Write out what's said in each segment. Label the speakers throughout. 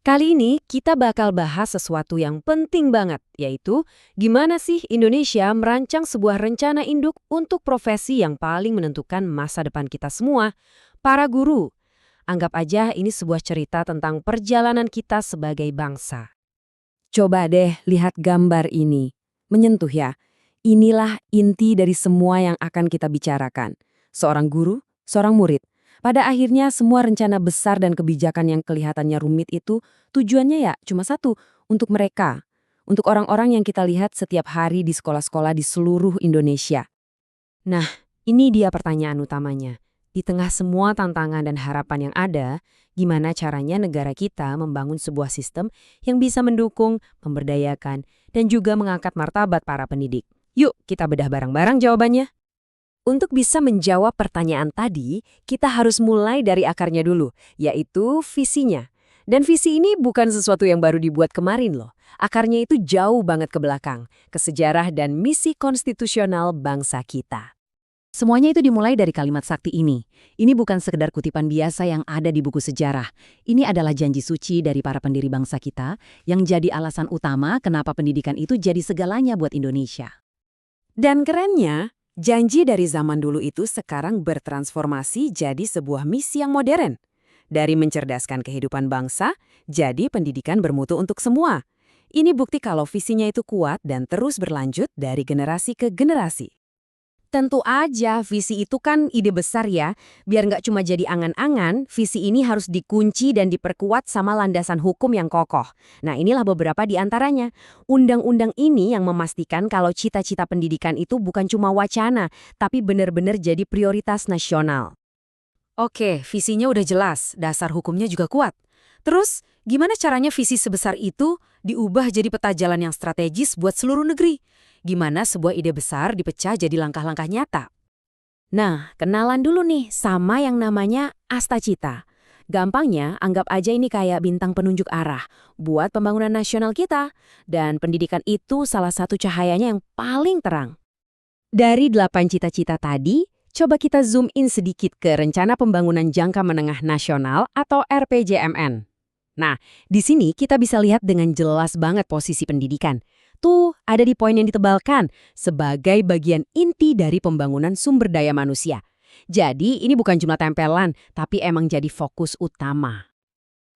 Speaker 1: Kali ini kita bakal bahas sesuatu yang penting banget, yaitu gimana sih Indonesia merancang sebuah rencana induk untuk profesi yang paling menentukan masa depan kita semua, para guru. Anggap aja ini sebuah cerita tentang perjalanan kita sebagai bangsa. Coba deh lihat gambar ini. Menyentuh ya. Inilah inti dari semua yang akan kita bicarakan. Seorang guru, seorang murid. Pada akhirnya semua rencana besar dan kebijakan yang kelihatannya rumit itu tujuannya ya cuma satu, untuk mereka. Untuk orang-orang yang kita lihat setiap hari di sekolah-sekolah di seluruh Indonesia. Nah, ini dia pertanyaan utamanya. Di tengah semua tantangan dan harapan yang ada, gimana caranya negara kita membangun sebuah sistem yang bisa mendukung, memberdayakan, dan juga mengangkat martabat para pendidik? Yuk, kita bedah bareng-bareng jawabannya. Untuk bisa menjawab pertanyaan tadi, kita harus mulai dari akarnya dulu, yaitu visinya. Dan visi ini bukan sesuatu yang baru dibuat kemarin loh. Akarnya itu jauh banget ke belakang, ke sejarah dan misi konstitusional bangsa kita. Semuanya itu dimulai dari kalimat sakti ini. Ini bukan sekedar kutipan biasa yang ada di buku sejarah. Ini adalah janji suci dari para pendiri bangsa kita yang jadi alasan utama kenapa pendidikan itu jadi segalanya buat Indonesia. Dan kerennya, janji dari zaman dulu itu sekarang bertransformasi jadi sebuah misi yang modern. Dari mencerdaskan kehidupan bangsa, jadi pendidikan bermutu untuk semua. Ini bukti kalau visinya itu kuat dan terus berlanjut dari generasi ke generasi. Tentu aja, visi itu kan ide besar ya. Biar nggak cuma jadi angan-angan, visi ini harus dikunci dan diperkuat sama landasan hukum yang kokoh. Nah, inilah beberapa di antaranya. Undang-undang ini yang memastikan kalau cita-cita pendidikan itu bukan cuma wacana, tapi benar-benar jadi prioritas nasional. Oke, visinya udah jelas, dasar hukumnya juga kuat. Terus, gimana caranya visi sebesar itu diubah jadi peta jalan yang strategis buat seluruh negeri? Gimana sebuah ide besar dipecah jadi langkah-langkah nyata? Nah, kenalan dulu nih sama yang namanya Astacita. Gampangnya, anggap aja ini kayak bintang penunjuk arah buat pembangunan nasional kita. Dan pendidikan itu salah satu cahayanya yang paling terang. Dari 8 cita-cita tadi, coba kita zoom in sedikit ke Rencana Pembangunan Jangka Menengah Nasional atau RPJMN. Nah, di sini kita bisa lihat dengan jelas banget posisi pendidikan. Tuh, ada di poin yang ditebalkan sebagai bagian inti dari pembangunan sumber daya manusia. Jadi, ini bukan cuma tempelan, tapi emang jadi fokus utama.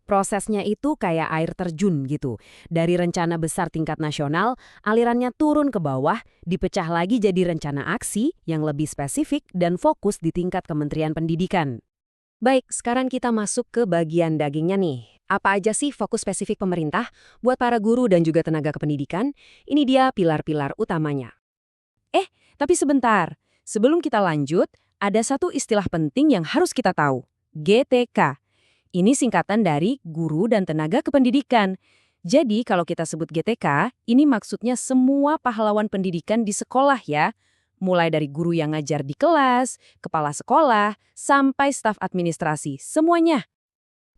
Speaker 1: Prosesnya itu kayak air terjun gitu. Dari rencana besar tingkat nasional, alirannya turun ke bawah, dipecah lagi jadi rencana aksi yang lebih spesifik dan fokus di tingkat Kementerian Pendidikan. Baik, sekarang kita masuk ke bagian dagingnya nih. Apa aja sih fokus spesifik pemerintah buat para guru dan juga tenaga kependidikan? Ini dia pilar-pilar utamanya. Tapi sebentar. Sebelum kita lanjut, ada satu istilah penting yang harus kita tahu. GTK. Ini singkatan dari Guru dan Tenaga Kependidikan. Jadi kalau kita sebut GTK, ini maksudnya semua pahlawan pendidikan di sekolah ya. Mulai dari guru yang ngajar di kelas, kepala sekolah, sampai staf administrasi, semuanya.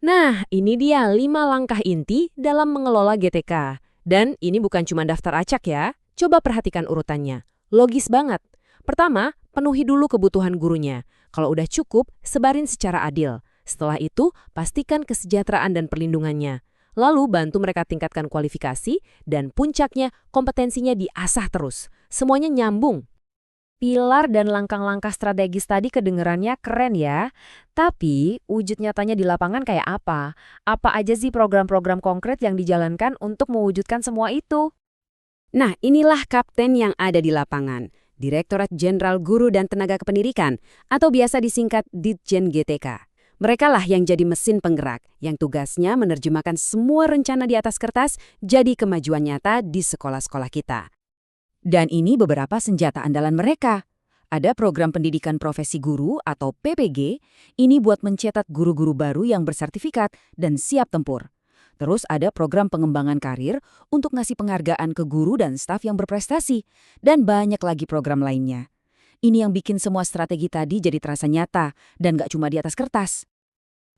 Speaker 1: Nah, ini dia 5 langkah inti dalam mengelola GTK. Dan ini bukan cuma daftar acak ya. Coba perhatikan urutannya. Logis banget. Pertama, penuhi dulu kebutuhan gurunya. Kalau udah cukup, sebarin secara adil. Setelah itu, pastikan kesejahteraan dan perlindungannya. Lalu bantu mereka tingkatkan kualifikasi, dan puncaknya kompetensinya diasah terus. Semuanya nyambung. Pilar dan langkah-langkah strategis tadi kedengerannya keren ya. Tapi wujud nyatanya di lapangan kayak apa? Apa aja sih program-program konkret yang dijalankan untuk mewujudkan semua itu? Nah, inilah kapten yang ada di lapangan. Direktorat Jenderal Guru dan Tenaga Kependidikan atau biasa disingkat Ditjen GTK. Merekalah yang jadi mesin penggerak, yang tugasnya menerjemahkan semua rencana di atas kertas jadi kemajuan nyata di sekolah-sekolah kita. Dan ini beberapa senjata andalan mereka. Ada program pendidikan profesi guru atau PPG, ini buat mencetak guru-guru baru yang bersertifikat dan siap tempur. Terus ada program pengembangan karir untuk ngasih penghargaan ke guru dan staf yang berprestasi. Dan banyak lagi program lainnya. Ini yang bikin semua strategi tadi jadi terasa nyata dan gak cuma di atas kertas.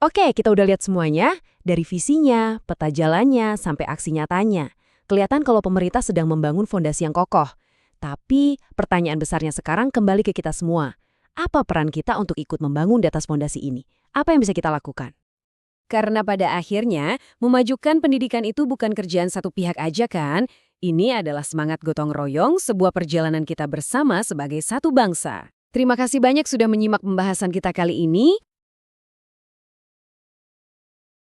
Speaker 1: Oke, kita udah lihat semuanya. Dari visinya, peta jalannya, sampai aksi nyatanya. Kelihatan kalau pemerintah sedang membangun fondasi yang kokoh. Tapi pertanyaan besarnya sekarang kembali ke kita semua. Apa peran kita untuk ikut membangun di atas fondasi ini? Apa yang bisa kita lakukan? Karena pada akhirnya, memajukan pendidikan itu bukan kerjaan satu pihak aja kan? Ini adalah semangat gotong royong, sebuah perjalanan kita bersama sebagai satu bangsa. Terima kasih banyak sudah menyimak pembahasan kita kali ini.